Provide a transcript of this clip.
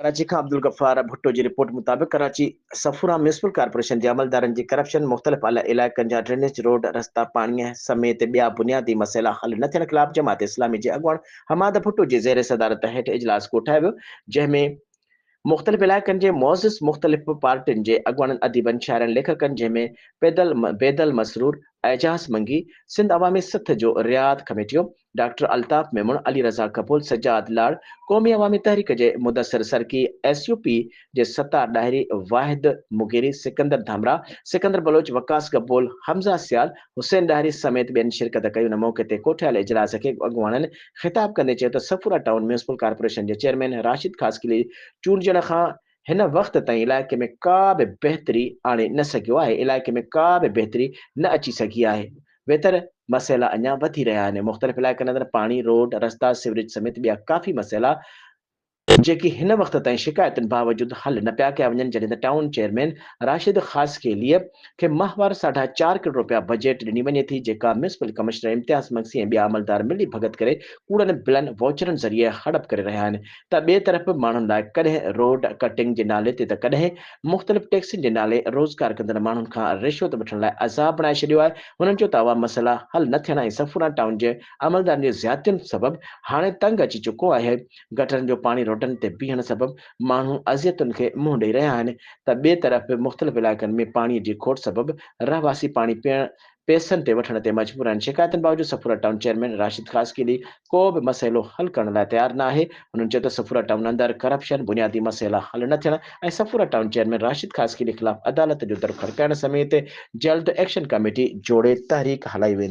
कराची खां अब्दुल गफ़ार भुट्टो जी रिपोर्ट मुताबिक़ Karachi Safoora municipal corporation जे अमलदारनि जी करप्शन मुख़्तलिफ़ इलाइक़नि जा ड्रेनेज रोड रस्ता पाणीअ समेत ॿिया बुनियादी मसइला हल न थियण ख़िलाफ़ जमात इस्लामी जे अॻुवाण हमाद भुट्टो जी ज़ेर सदारत हेठि इजलास कोठायो वियो, जंहिंमें मुख़्तलिफ़ इलाइक़नि जे मुअज़्ज़िज़ मुख़्तलिफ़ पार्टियुनि जे अॻुवाणनि अदीबनि शाइरनि लेखकनि जंहिंमें बेदल मसरूर एजाज़ मंगी सिंध अवामी सथ जो रियाद कमेटियो डॉक्टर अल्ताफ़ मेमण अली रज़ा कपूर सजाद लाड़ क़ौमी अवामी तहरीक जे मुदस्सिर सरकी SUP जे सत्तार डायरी वाहिद मुगेरी सिकंदर धामरा सिकंदर बलोच वकास कबूल हमज़ा सियाल हुसैन डायरी समेत ॿियनि शिरकत कई। उन मौक़े ते कोठियल इजलास खे अॻुवाणनि ख़िताब कंदे चयो त सफ़ूरा टाउन म्यूनिसिपल कारपोरेशन जे चेयरमैन राशिद ख़ासकिली चूंडिजण खां हिन वक़्त ताईं इलाइक़े में का बि बहितरी आणे न सघियो आहे। इलाइक़े में का बि बहितरी न अची सघी आहे। वेतर मसइला अञा वधी रहिया आहिनि। मुख़्तलिफ़ इलाइक़नि अंदरि पाणी रोड रस्ता सिवरेज समेत ॿिया काफ़ी मसइला जेकी हिन वक़्त ताईं शिकायतुनि बावजूदि हल न पिया कया वञनि, जॾहिं त टाउन चेयरमैन राशिद ख़ासकेलीअ खे माहवार ₹4.5 करोड़ रुपया बजट ॾिनी वञे थी, जेका म्यूनिसिपल कमिश्नर इम्तियाज़ मक्सी ऐं ॿिया अमलदार मिली भगत करे कूड़नि बिलनि वॉचरनि ज़रिए हड़प करे रहिया आहिनि। त ॿिए तरफ़ माण्हुनि लाइ कॾहिं रोड कटिंग जे नाले ते त कॾहिं मुख़्तलिफ़ टैक्सनि जे नाले रोज़गार कंदड़ माण्हुनि खां रिश्वत वठण लाइ अज़ाब बणाए छॾियो आहे। हुननि चयो त अवा मसइला हल न थियण ऐं सफ़ूरा टाउन जे अमलदारनि जी ज़्यादतियुनि सबबि हाणे तंग अची चुको आहे। गटरनि जो पाणी रोडनि ते बीहण सबबि माण्हू अज़ियतुनि खे मुंहुं ॾेई रहिया आहिनि। त ॿिए तरफ़ मुख़्तलिफ़ इलाइक़नि में पाणीअ जी खोट सबबि रहवासी पाणी पीअण पैसनि ते वठण ते मजबूर आहिनि। शिकायतुनि बावजूदि सफ़ूरा टाउन चेयरमैन राशिद ख़ासकेली को बि मसइलो हल करण लाइ तयारु न आहे। हुननि चयो त सफ़ूरा टाउन अंदरि करप्शन बुनियादी मसइला हल न थियण ऐं सफ़ूरा टाउन चेयरमैन राशिद ख़ासकेली ख़िलाफ़ अदालत जो दरख़्वास्त करण समेत जल्द एक्शन कमेटी जोड़े तहरीक हलाई वेंदी।